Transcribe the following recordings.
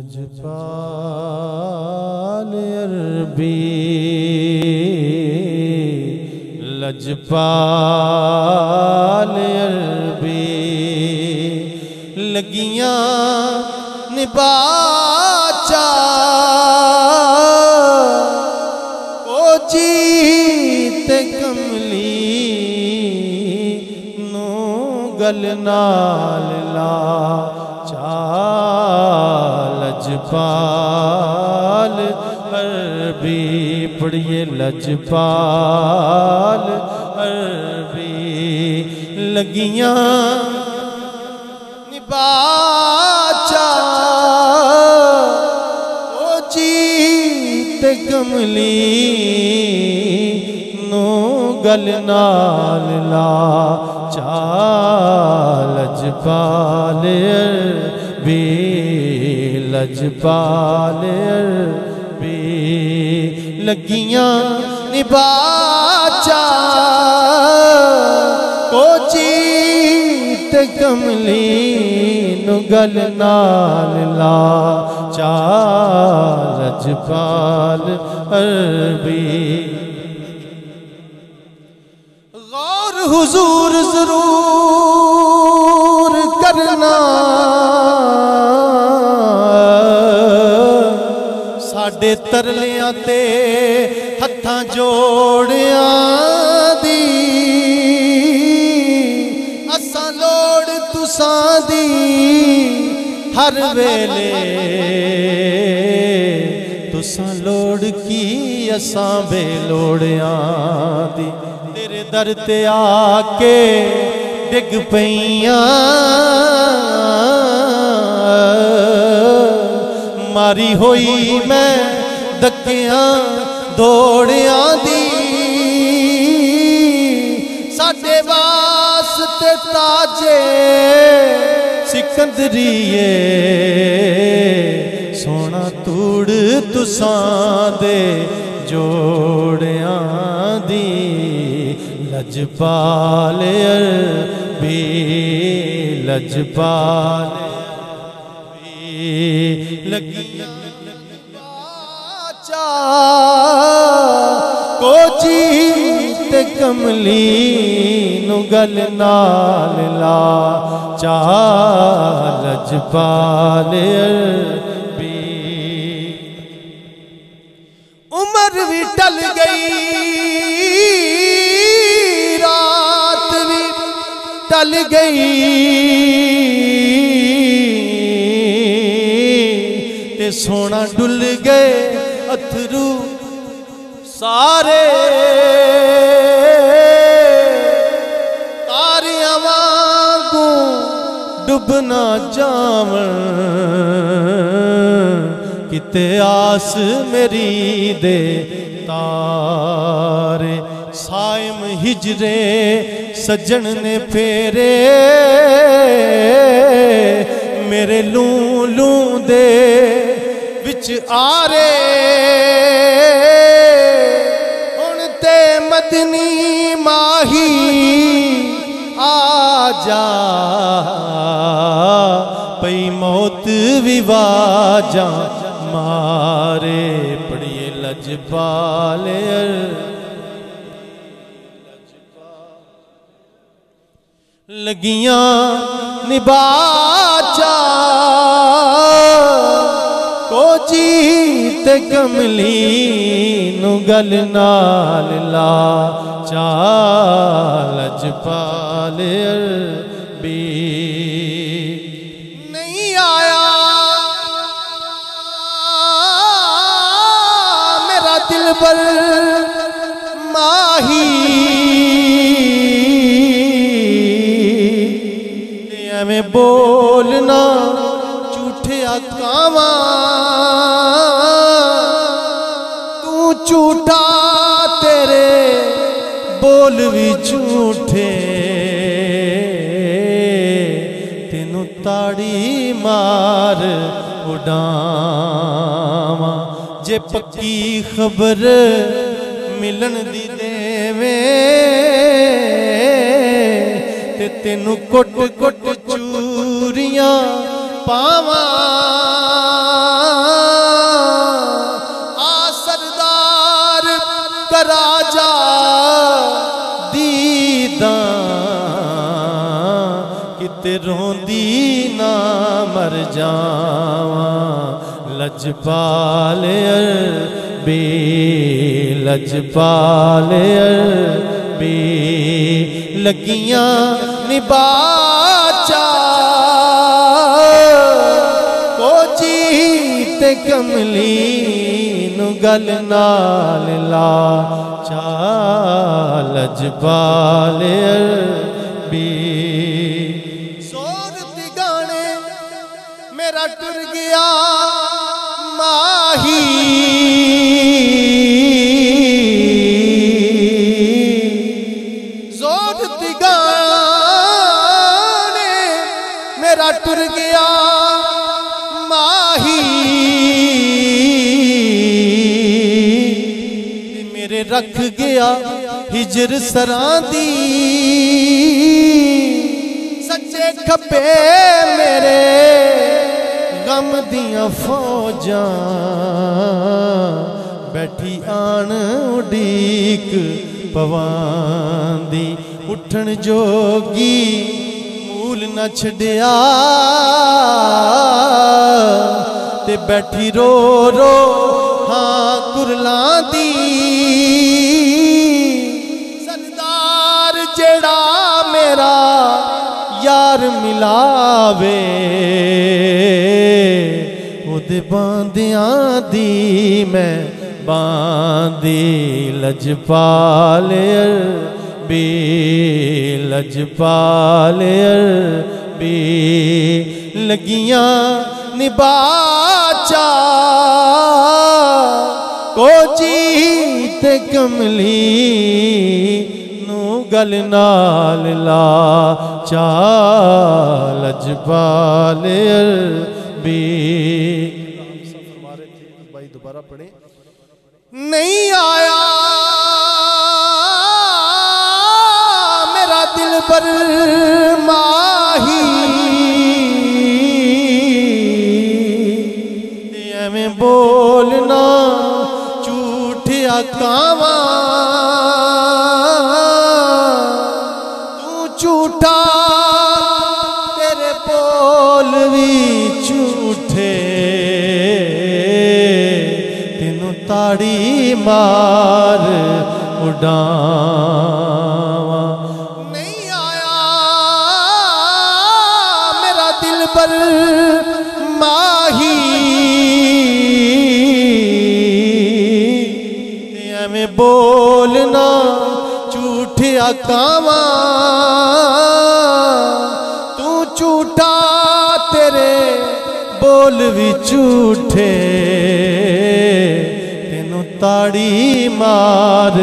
लजपाल अरबी लजपाल अरबी लगियां निबाचा ओ जीत कमली नू गल नाल ला लजपाल अरबी पढ़िए लजपाल अरबी लगियां निबाचा ओ जीत कमली नू गल नाल ला लजपाल अरबी लजपाल अरबी लगियां निबाचा ओ जीत कमली नू गल नाल ला लजपाल अरबी गौर हुजूर जरूर करना साडे तरलियां ते हत्थां जोड़ियां दी असां लोड़ तुसां दी हर वेले तुसां लोड़ की असां बेलोड़ियां दी तेरे दर ते आके डिग पईयां मारी होई मैं धक्कियां दौड़ियां दी साडे वास्ते ताजे सिकंदरीए सोना तूड़ तुसां दे जोड़ियां दी लजपाल अरबी लजपाल लगियां निबाचा को जीत कमली नू गल नाल ला लजपाल अरबी उमर भी टल गई रात भी टल गई सोना डुल गए अथरू सारे तारियां वांगू डुबना जावन किते आस मेरी दे तारे सायम हिजरे सज्जन ने फेरे मेरे लू लू दे विच आरे हुण ते मदनी माही आ जा पई मौत विवाजा मारे पढ़िए लजपाल लगियां निबाचा को जीत कमली नू गल नाल ला लजपाल अरबी नहीं आया मेरा दिलबर माही में बोलना झूठे कावा तू झूठा तेरे बोल भी झूठे तेनू ताड़ी मार उड़ावा जे पक्की खबर मिलन दी देवे ते तेनू कुट कुट चूरियां पावां ते रोंदी ना मर जावां लजपाल अरबी लजपाल अरबी लगियां निबाचा को जीत कमली नु गल नाल ला चा लजपाल अरबी सोरती गाने मेरा टुर गया माही सोरती गाने मेरा टुर गया माही मेरे रख गया हिजर सरांदी सच्चे खपे मेरे गम दियां फौजां बैठी आन उड़ीक पवांदी उठन जोगी मूल न छड़िया ते बैठी रो रो हाँ कुरलांदी सरदार जेड़ा मेरा यार मिलावे उदे बांदियां दी मैं बांदी लजपाल अरबी लजपाल अरबी लगियां निबाचा को जीत कमली नू गल नाल ला चा लजपाल अरबी भाई दोबारा पढ़े नहीं आया मेरा दिल पर माही में बोलना झूठिया कावा तू झूठा तेरे बोल भी झूठे तेनू ताड़ी मार उड़ावा नहीं आया मेरा दिल पर माही में बोलना झूठिया कावा तू झूठा तेरे बोल भी झूठे तेनू ताड़ी मार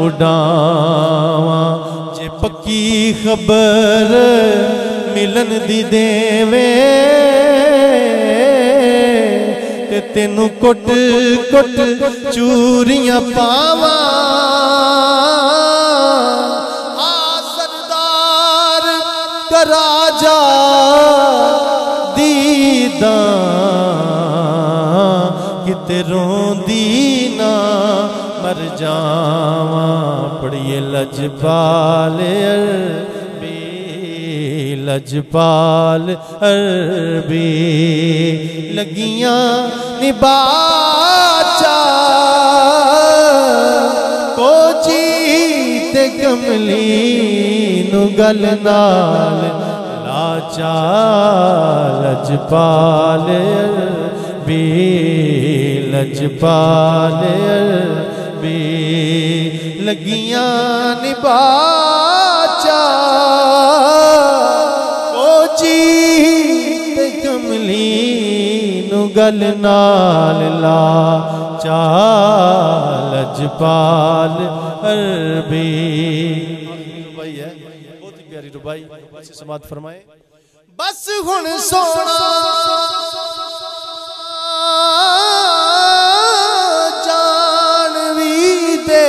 उड़ावा जे पक्की खबर मिलन दी देवे तेनू कुट कुट चूरियां पावा आ सरदार कराजा दीदा किते रोंदी ना मर जावा पढ़िए लजपाल अरबी लजपाल अरबी लगियां निबाचा को जीत कमली नु गल नाल लाचा लजपाल अरबी लजपाल अरबी लगियां निबाचा को जीत कमली गल नाल ला चा लजपाल अरबी रुबाई है बहुत ही प्यारी रुबाई से समात फरमाए बस हुन सोना जान भी दे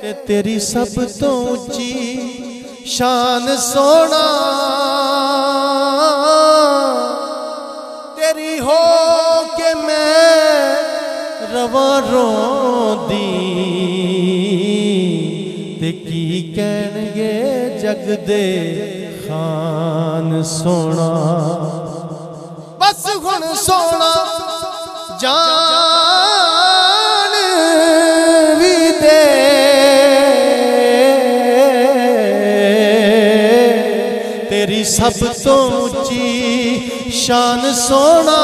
ते तेरी सब तो ऊंची शान सोना तेरी हो के मैं रवा रोंदी ते की कहणगे जग दे खान सोना बस हुण सोना जान भी दे तेरी सब तो ऊंची शान सोना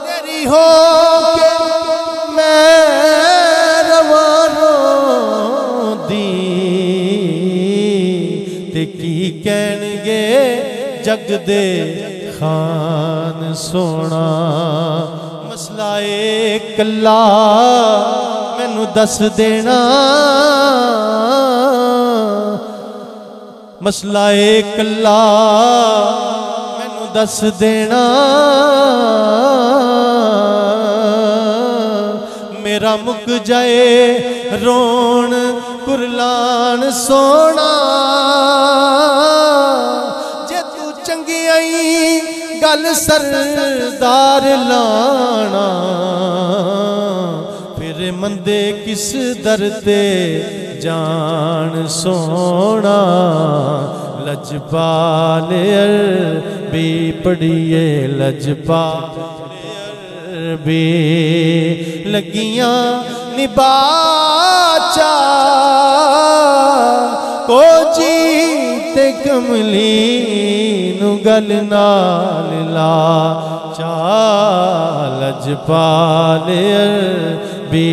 तेरी हो के मैं रवानो दी ते की कहणगे जग दे खान सोना मसला ए कल्ला मैनू दस देना मसला ए कल्ला मैनू दस देना मेरा मुक जाए रोन कुरलान सोना जे तू चंगी आई गल सरदार लाना फिर मंदे किस दर ते जान सोना लजपाल अरबी पढ़िए लजपाल अरबी लगियां निबाचा को जीते कमली नु गल नाल ला चा लजपाल अरबी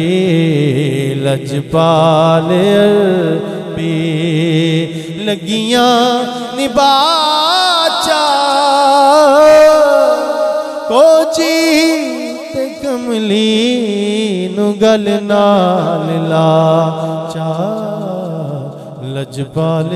लजपाल अरबी लगियां निबाचा को जीते कमली नु गल नाल ला चा लजपाल